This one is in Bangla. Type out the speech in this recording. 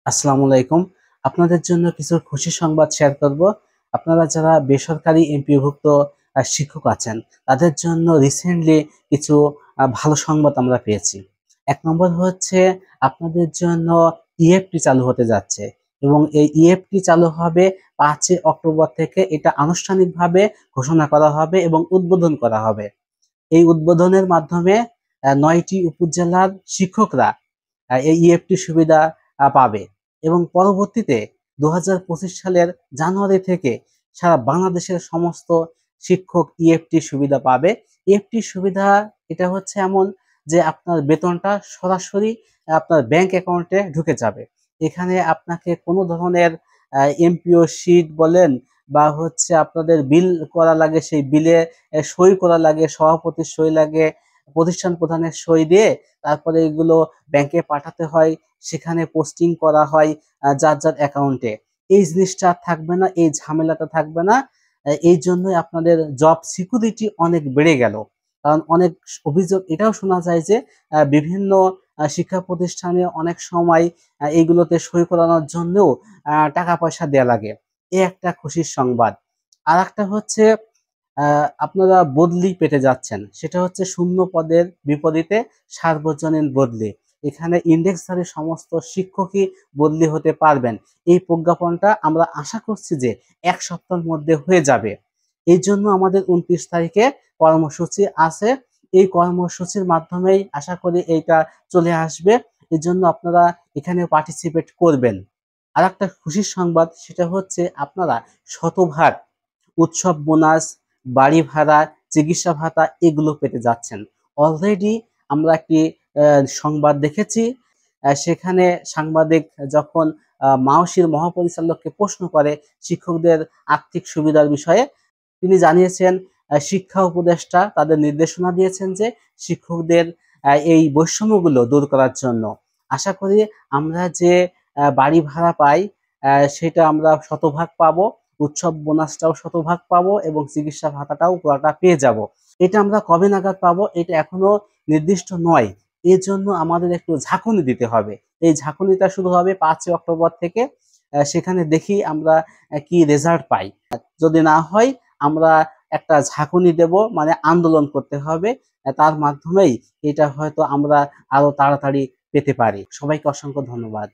আসসালামু আলাইকুম। আপনাদের জন্য কিছু খুশির সংবাদ শেয়ার করব। আপনারা যারা বেসরকারি এমপিওভুক্ত শিক্ষক আছেন, তাদের জন্য রিসেন্টলি কিছু ভালো সংবাদ আমরা পেয়েছি। ১ নম্বর হচ্ছে আপনাদের জন্য ইএফটি চালু হতে যাচ্ছে এবং এই ইএফটি চালু হবে ৫ই অক্টোবর থেকে। এটা আনুষ্ঠানিকভাবে ঘোষণা করা হবে এবং উদ্বোধন করা হবে। এই উদ্বোধনের মাধ্যমে ৯ টি উপজেলার শিক্ষকরা এই ইএফটি সুবিধা পাবে এবং পরবর্তীতে ২০২৫ সালের জানুয়ারি থেকে সারা বাংলাদেশের সমস্ত শিক্ষক ইএফটি সুবিধা পাবে। ইএফটি সুবিধা এটা হচ্ছে এমন যে আপনার বেতনটা সরাসরি আপনার ব্যাংক অ্যাকাউন্টে ঢুকে যাবে। এখানে আপনাকে কোনো ধরনের এমপিও শিট বলেন বা হচ্ছে আপনাদের বিল করা লাগে, সেই বিলে সই করা লাগে, সভাপতির সই লাগে, প্রতিষ্ঠান প্রধানের সই দিয়ে তারপরে এগুলো ব্যাংকে পাঠাতে হয়, সেখানে পোস্টিং করা হয় যার যার অ্যাকাউন্টে। এই জিনিসটা আর থাকবে না, এই ঝামেলাটা থাকবে না। এই জন্যই আপনাদের জব সিকিউরিটি অনেক বেড়ে গেল। কারণ অনেক অভিযোগ এটাও শোনা যায় যে বিভিন্ন শিক্ষা প্রতিষ্ঠানে অনেক সময় এইগুলোতে সই করানোর জন্যও টাকা পয়সা দেয়া লাগে। এ একটা খুশির সংবাদ। আরেকটা হচ্ছে আপনারা বদলি পেতে যাচ্ছেন। সেটা হচ্ছে শূন্য পদের বিপরীতে সার্বজনীন বদলি। এখানে ইনডেক্সধারী সমস্ত শিক্ষকই বদলি হতে পারবেন। এই প্রজ্ঞাপনটা আমরা আশা করছি যে ১ সপ্তাহের মধ্যে হয়ে যাবে। এইজন্য আমাদের ২৯ তারিখে কর্মসূচি আছে। এই কর্মসূচির মাধ্যমেই আশা করি এইটা চলে আসবে। এজন্য আপনারা এখানে পার্টিসিপেট করবেন। আরেকটা খুশির সংবাদ, সেটা হচ্ছে আপনারা শতভাগ উৎসব বোনাস, বাড়ি ভাড়া, চিকিৎসা ভাতা এগুলো পেতে যাচ্ছেন। অলরেডি আমরা একটি সংবাদ দেখেছি। সেখানে সাংবাদিক যখন মাওসির মহাপরিচালককে প্রশ্ন করে শিক্ষকদের আর্থিক সুবিধার বিষয়ে, তিনি জানিয়েছেন শিক্ষা উপদেষ্টা তাদের নির্দেশনা দিয়েছেন যে শিক্ষকদের এই বৈষম্যগুলো দূর করার জন্য। আশা করি আমরা যে বাড়ি ভাড়া পাই সেটা আমরা শতভাগ পাবো। উৎসব বোনাসটাও শতভাগ পাবো এবং চিকিৎসা ভাতাটাও পুরাটা পেয়ে যাব। এটা আমরা কবে নাগাদ পাবো এটা এখনো নির্দিষ্ট নয়। এজন্য আমাদের একটু ঝাঁকুনি দিতে হবে। এই ঝাঁকুনিটা শুরু হবে ৫ই অক্টোবর থেকে। সেখানে দেখি আমরা কি রেজাল্ট পাই। যদি না হয় আমরা একটা ঝাঁকুনি দেব, মানে আন্দোলন করতে হবে। তার মাধ্যমেই এটা হয়তো আমরা আরো তাড়াতাড়ি পেতে পারি। সবাইকে অসংখ্য ধন্যবাদ।